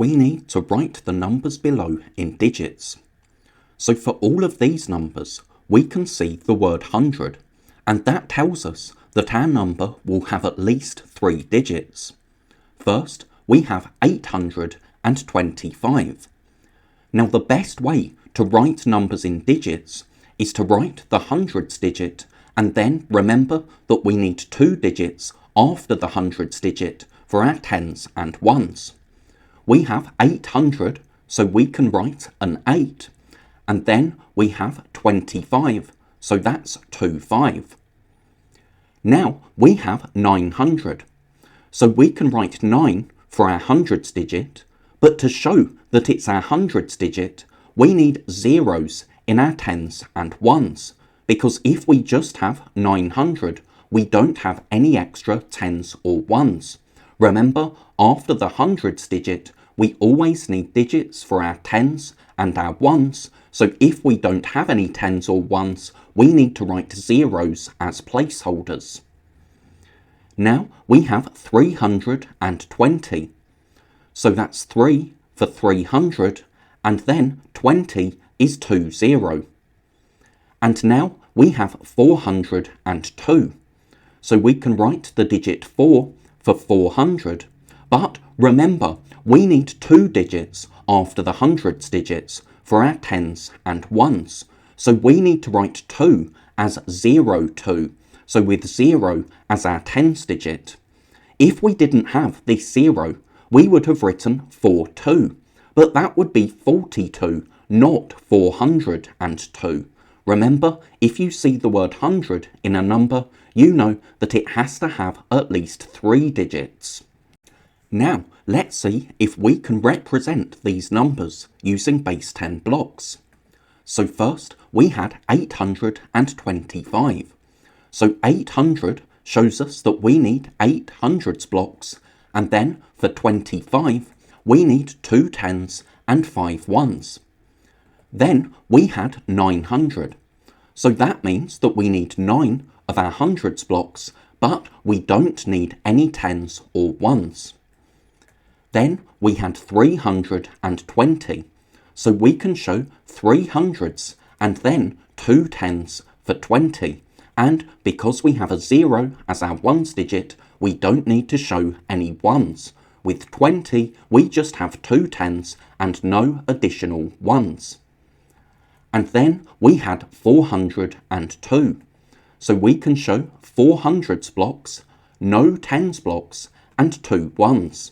we need to write the numbers below in digits. So for all of these numbers, we can see the word 100, and that tells us that our number will have at least 3 digits. First, we have 825. Now the best way to write numbers in digits is to write the hundreds digit and then remember that we need 2 digits after the hundreds digit for our tens and ones. We have 800, so we can write an 8, and then we have 25, so that's 25. Now we have 900, so we can write 9 for our hundreds digit, but to show that it's our hundreds digit, we need zeros in our tens and ones, because if we just have 900, we don't have any extra tens or ones. Remember, after the hundreds digit, we always need digits for our tens and our ones, so if we don't have any tens or ones, we need to write zeros as placeholders. Now we have 320. So that's 3 for 300, and then 20 is 20. And now we have 402. So we can write the digit 4 for 400. But remember, we need 2 digits after the hundreds digits for our tens and ones. So we need to write 2 as 02. So with 0 as our tens digit. If we didn't have this 0, we would have written 42, but that would be 42, not 402. Remember, if you see the word 100 in a number, you know that it has to have at least 3 digits. Now, let's see if we can represent these numbers using base 10 blocks. So first, we had 825. So 800 shows us that we need 8 hundreds blocks, and then for 25, we need 2 tens and 5 ones. Then we had 900. So that means that we need 9 of our hundreds blocks, but we don't need any tens or ones. Then we had 320. So we can show 3 hundreds and then 2 tens for 20. And because we have a 0 as our ones digit, we don't need to show any ones. With 20, we just have 2 tens and no additional ones. And then we had 402. So we can show 4 hundreds blocks, no tens blocks, and 2 ones.